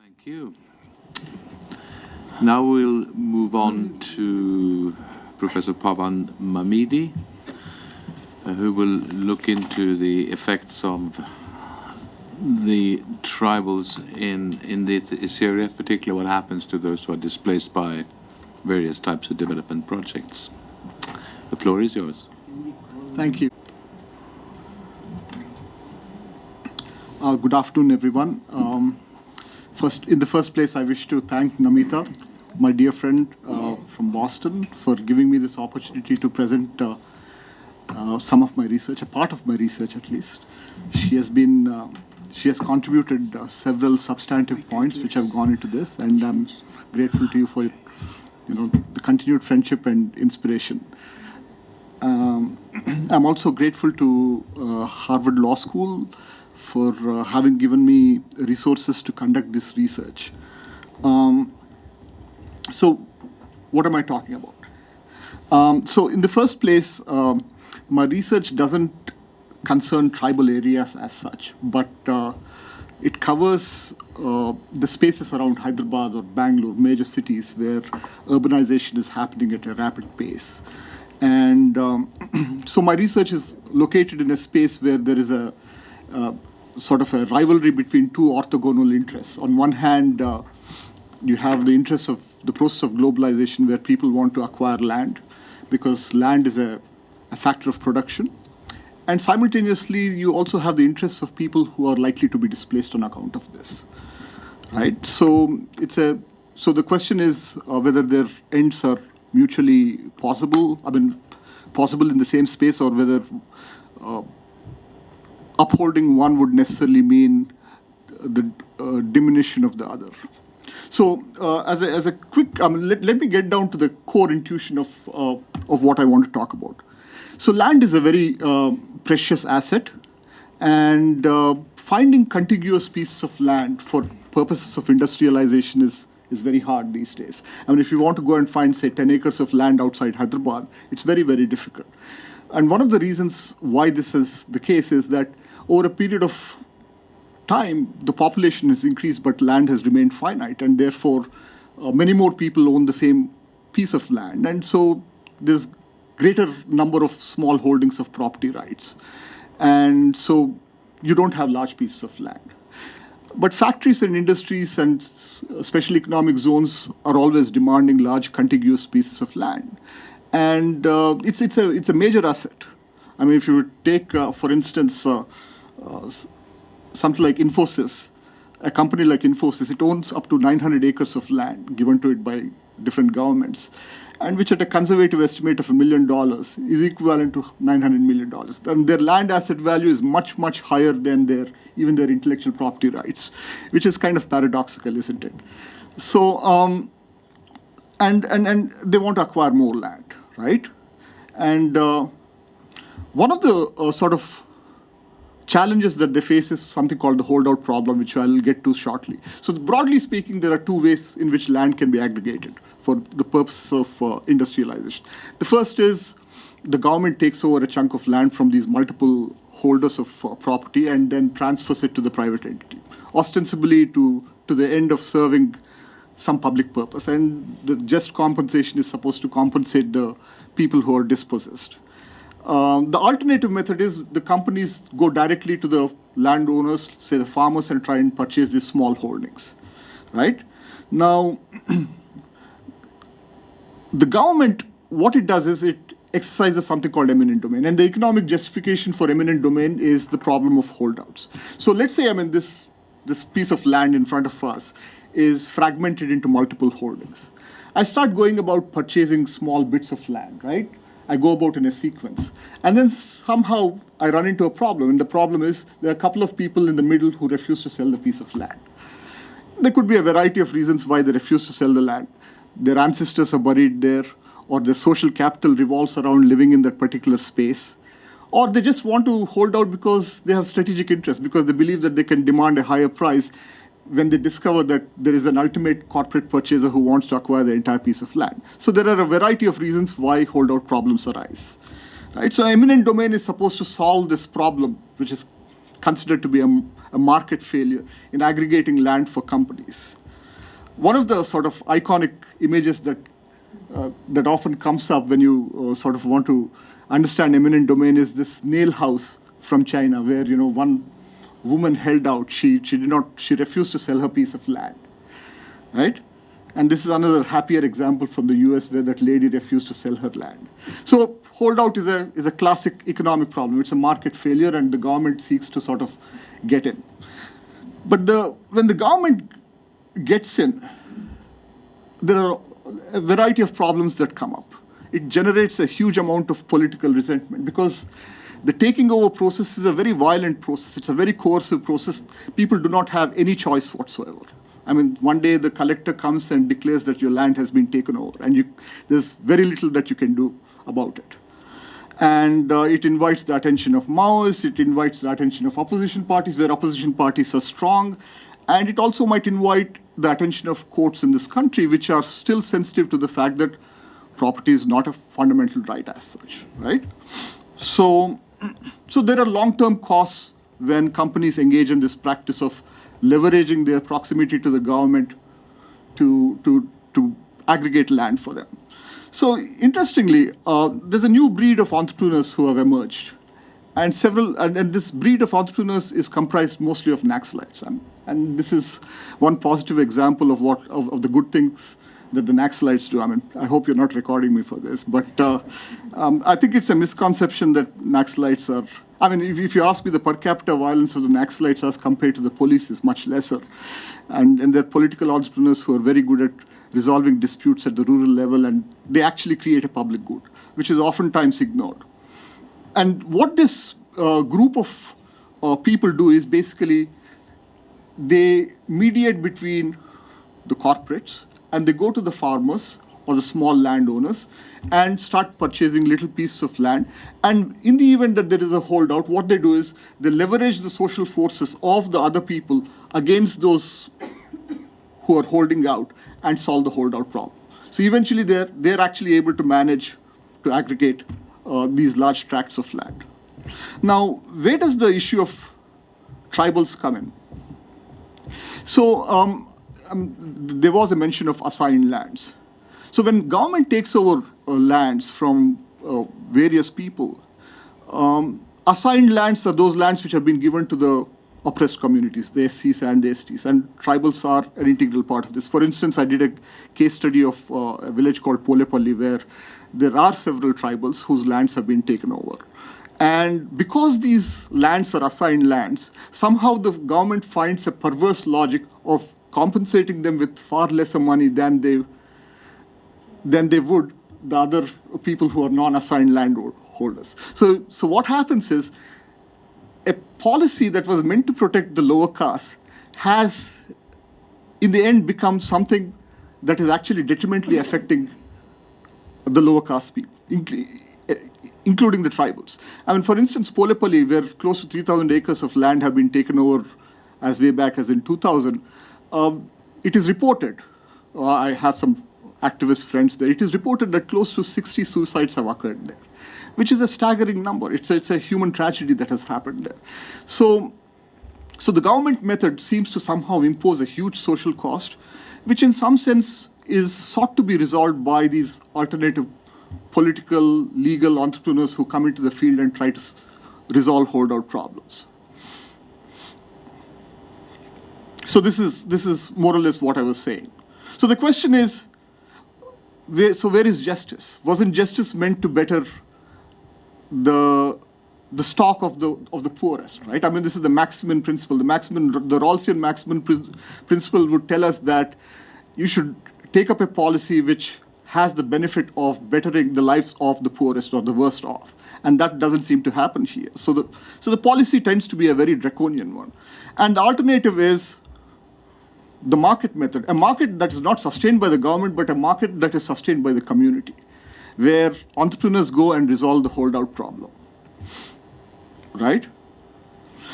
Thank you. Now we'll move on to Professor Pava Mamidin, who will look into the effects of the tribals in this area, particularly what happens to those who are displaced by various types of development projects. The floor is yours. Thank you. Good afternoon, everyone. In the first place, I wish to thank Namita, my dear friend from Boston, for giving me this opportunity to present some of my research, a part of my research at least. She has contributed several substantive points which have gone into this, and I'm grateful to you for the continued friendship and inspiration. I'm also grateful to Harvard Law School for having given me resources to conduct this research. So what am I talking about? So in the first place, my research doesn't concern tribal areas as such, but it covers the spaces around Hyderabad or Bangalore, major cities where urbanization is happening at a rapid pace. And so my research is located in a space where there is a sort of a rivalry between two orthogonal interests. On one hand, you have the interests of the process of globalization, where people want to acquire land because land is a factor of production. And simultaneously, you also have the interests of people who are likely to be displaced on account of this, right? So so the question is whether their ends are mutually possible, possible in the same space, or whether upholding one would necessarily mean the diminution of the other. So as a quick, let me get down to the core intuition of what I want to talk about. So land is a very precious asset, and finding contiguous pieces of land for purposes of industrialization is very hard these days. If you want to go and find, say, 10 acres of land outside Hyderabad, it's very, very difficult. And one of the reasons why this is the case is that over a period of time, the population has increased, but land has remained finite, and therefore many more people own the same piece of land. And so there's greater number of small holdings of property rights. And so you don't have large pieces of land. But factories and industries and special economic zones are always demanding large contiguous pieces of land. And it's a major asset. If you take, for instance, something like Infosys, a company like Infosys, it owns up to 900 acres of land given to it by different governments, and which at a conservative estimate of $1 million is equivalent to $900 million. And their land asset value is much, much higher than even their intellectual property rights, which is kind of paradoxical, isn't it? So, and they want to acquire more land, right? And one of the sort of challenges that they face is something called the holdout problem, which I'll get to shortly. So broadly speaking, there are two ways in which land can be aggregated for the purpose of industrialization. The first is the government takes over a chunk of land from these multiple holders of property and then transfers it to the private entity, ostensibly to the end of serving some public purpose. And the just compensation is supposed to compensate the people who are dispossessed. The alternative method is the companies go directly to the landowners, say the farmers, and try and purchase these small holdings, right? Now, the government, what it does is it exercises something called eminent domain. And the economic justification for eminent domain is the problem of holdouts. So let's say, this piece of land in front of us is fragmented into multiple holdings. I start going about purchasing small bits of land, right? I go about in a sequence. And then somehow I run into a problem. And the problem is there are a couple of people in the middle who refuse to sell the piece of land. There could be a variety of reasons why they refuse to sell the land. Their ancestors are buried there, or their social capital revolves around living in that particular space. Or they just want to hold out because they have strategic interest, because they believe that they can demand a higher price when they discover that there is an ultimate corporate purchaser who wants to acquire the entire piece of land. So there are a variety of reasons why holdout problems arise, right? So eminent domain is supposed to solve this problem, which is considered to be a a market failure in aggregating land for companies. One of the sort of iconic images that often comes up when you sort of want to understand eminent domain is this nail house from China, where one woman held out. She refused to sell her piece of land, right? And this is another happier example from the US, where that lady refused to sell her land. So holdout is a classic economic problem. It's a market failure, and the government seeks to sort of get in. But when the government gets in, there are a variety of problems that come up. It generates a huge amount of political resentment, because the taking over process is a very violent process. It's a very coercive process. People do not have any choice whatsoever. I mean, one day the collector comes and declares that your land has been taken over, and there's very little that you can do about it. And it invites the attention of Maoists, it invites the attention of opposition parties, where opposition parties are strong, and it also might invite the attention of courts in this country, which are still sensitive to the fact that property is not a fundamental right as such, right? So there are long-term costs when companies engage in this practice of leveraging their proximity to the government to aggregate land for them. So interestingly, there's a new breed of entrepreneurs who have emerged, and this breed of entrepreneurs is comprised mostly of Naxalites, and this is one positive example of the good things that the Naxalites do. I mean, I hope you're not recording me for this, but I think it's a misconception that Naxalites are. I mean, if you ask me, the per capita violence of the Naxalites as compared to the police is much lesser, and they're political entrepreneurs who are very good at resolving disputes at the rural level, and they actually create a public good, which is oftentimes ignored. And what this group of people do is basically they mediate between the corporates, and they go to the farmers or the small landowners and start purchasing little pieces of land. And in the event that there is a holdout, what they do is they leverage the social forces of the other people against those who are holding out and solve the holdout problem. So eventually they're actually able to manage to aggregate these large tracts of land. Now, where does the issue of tribals come in? So there was a mention of assigned lands. So when government takes over lands from various people, assigned lands are those lands which have been given to the oppressed communities, the SCs and the STs, and tribals are an integral part of this. For instance, I did a case study of a village called Polepalli, where there are several tribals whose lands have been taken over. And because these lands are assigned lands, somehow the government finds a perverse logic of compensating them with far lesser money than they would the other people who are non-assigned landholders. So what happens is, a policy that was meant to protect the lower caste has, in the end, become something that is actually detrimentally affecting the lower caste people, including the tribals. I mean, for instance, Polepalli, where close to 3,000 acres of land have been taken over as way back as in 2000, it is reported, I have some activist friends there, it is reported that close to 60 suicides have occurred there, which is a staggering number. It's a human tragedy that has happened there. So the government method seems to somehow impose a huge social cost, which in some sense is sought to be resolved by these alternative political, legal entrepreneurs who come into the field and try to resolve holdout problems. So this is more or less what I was saying. So the question is, where is justice? Wasn't justice meant to better the stock of the poorest, right? I mean, this is the Maximin principle. The Rawlsian Maximin principle would tell us that you should take up a policy which has the benefit of bettering the lives of the poorest or the worst off, and that doesn't seem to happen here. So the policy tends to be a very draconian one, and the alternative is the market method, a market that is not sustained by the government, but a market that is sustained by the community, where entrepreneurs go and resolve the holdout problem, right?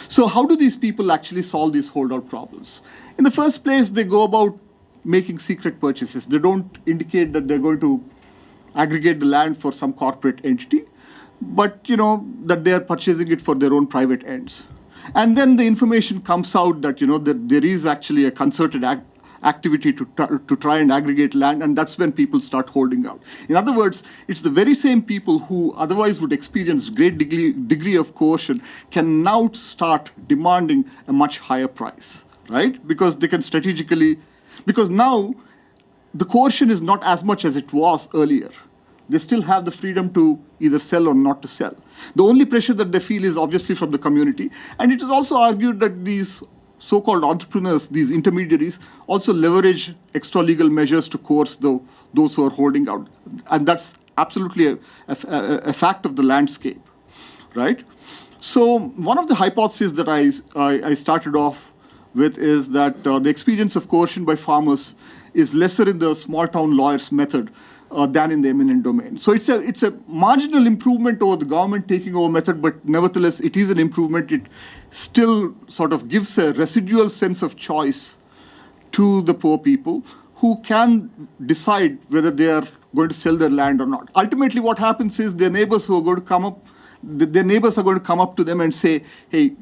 So how do these people actually solve these holdout problems? In the first place, they go about making secret purchases. They don't indicate that they're going to aggregate the land for some corporate entity, but that they are purchasing it for their own private ends. And then the information comes out that, that there is actually a concerted activity to try and aggregate land, and that's when people start holding out. In other words, it's the very same people who otherwise would experience great degree of coercion can now start demanding a much higher price, right? Because they can because now the coercion is not as much as it was earlier. They still have the freedom to either sell or not to sell. The only pressure that they feel is obviously from the community. And it is also argued that these so-called entrepreneurs, these intermediaries, also leverage extra-legal measures to coerce those who are holding out. And that's absolutely a fact of the landscape, right? So one of the hypotheses that I started off with is that the experience of coercion by farmers is lesser in the small-town lawyers method than in the eminent domain. So it's a marginal improvement over the government taking over method, but nevertheless, it is an improvement. It still sort of gives a residual sense of choice to the poor people who can decide whether they are going to sell their land or not. Ultimately, what happens is their neighbors who are going to come up, their neighbors are going to come up to them and say, hey,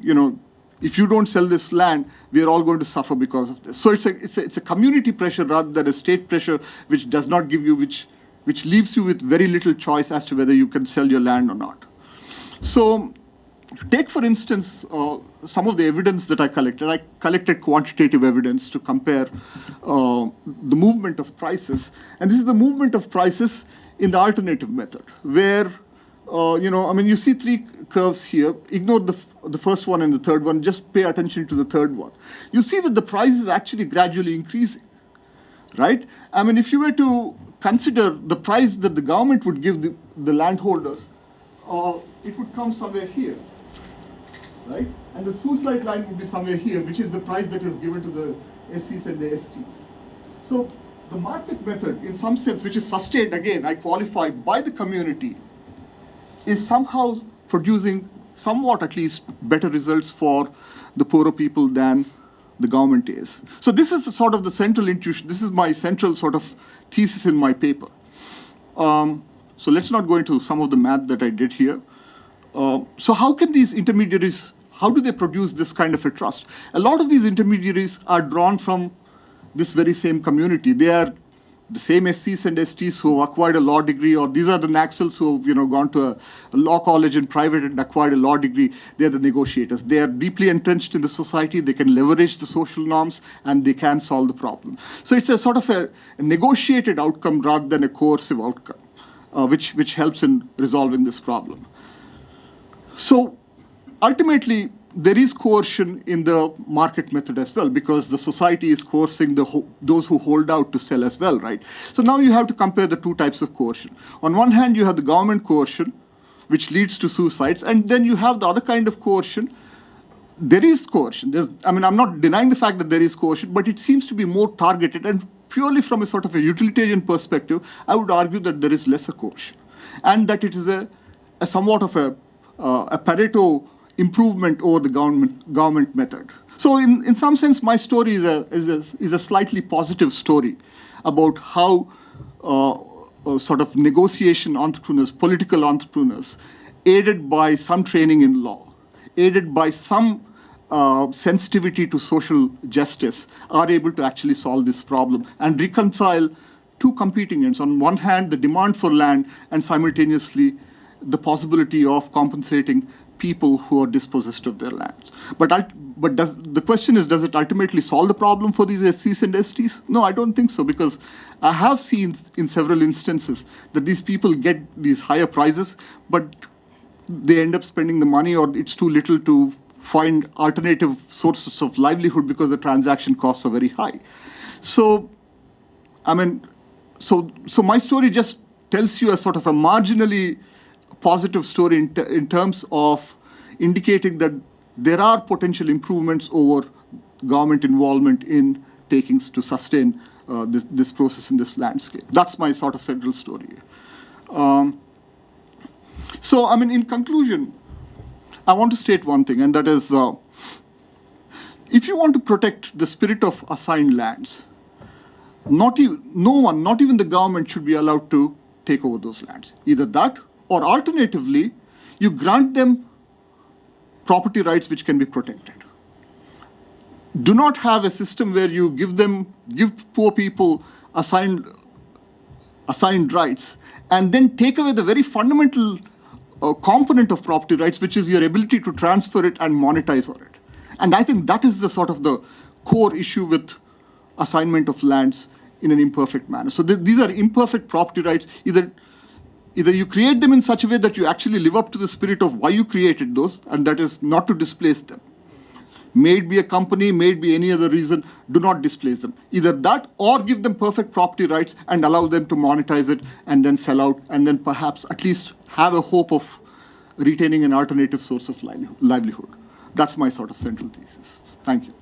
if you don't sell this land, we are all going to suffer because of this. So it's a community pressure rather than a state pressure, which does not give you, which leaves you with very little choice as to whether you can sell your land or not. So take, for instance, some of the evidence that I collected. I collected quantitative evidence to compare the movement of prices. And this is the movement of prices in the alternative method, where, you see three curves here. Ignore the first one and the third one. Just pay attention to the third one. You see that the price is actually gradually increasing, right? If you were to consider the price that the government would give the landholders, it would come somewhere here, right? And the suicide line would be somewhere here, which is the price that is given to the SCs and the STs. So the market method, in some sense, which is sustained, again, I qualify, by the community, is somehow producing somewhat at least better results for the poorer people than the government is. So this is sort of the central intuition. This is my central sort of thesis in my paper. So let's not go into some of the math that I did here. So how can these intermediaries, how do they produce this kind of a trust? A lot of these intermediaries are drawn from this very same community. They are the same SCs and STs who have acquired a law degree, or these are the Naxals who have gone to a law college in private and acquired a law degree. They are the negotiators. They are deeply entrenched in the society. They can leverage the social norms, and they can solve the problem. So it's a sort of a negotiated outcome rather than a coercive outcome, which helps in resolving this problem. So ultimately, there is coercion in the market method as well, because the society is coercing those who hold out to sell as well, right? So now you have to compare the two types of coercion. On one hand, you have the government coercion, which leads to suicides, and then you have the other kind of coercion. There is coercion. I'm not denying the fact that there is coercion, but it seems to be more targeted, and purely from a sort of a utilitarian perspective, I would argue that there is lesser coercion, and that it is a somewhat of a Pareto improvement over the government method. So in some sense, my story is a slightly positive story about how sort of negotiation entrepreneurs, political entrepreneurs, aided by some training in law, aided by some sensitivity to social justice, are able to actually solve this problem and reconcile two competing ends. On one hand, the demand for land, and simultaneously the possibility of compensating people who are dispossessed of their lands. But the question is, does it ultimately solve the problem for these SCs and STs? No, I don't think so, because I have seen in several instances that these people get these higher prices, but they end up spending the money, or it's too little to find alternative sources of livelihood because the transaction costs are very high. So, so my story just tells you a sort of a marginally positive story in terms of indicating that there are potential improvements over government involvement in takings to sustain this process in this landscape. That's my sort of central story. So, in conclusion, I want to state one thing, and that is, if you want to protect the spirit of assigned lands, no one, not even the government, should be allowed to take over those lands. Either that, or alternatively, you grant them property rights which can be protected. Do not have a system where you give poor people assigned rights and then take away the very fundamental component of property rights, which is your ability to transfer it and monetize on it. And I think that is the sort of the core issue with assignment of lands in an imperfect manner. So these are imperfect property rights. Either you create them in such a way that you actually live up to the spirit of why you created those, and that is not to displace them. May it be a company, may it be any other reason, do not displace them. Either that or give them perfect property rights and allow them to monetize it and then sell out and then perhaps at least have a hope of retaining an alternative source of livelihood. That's my sort of central thesis. Thank you.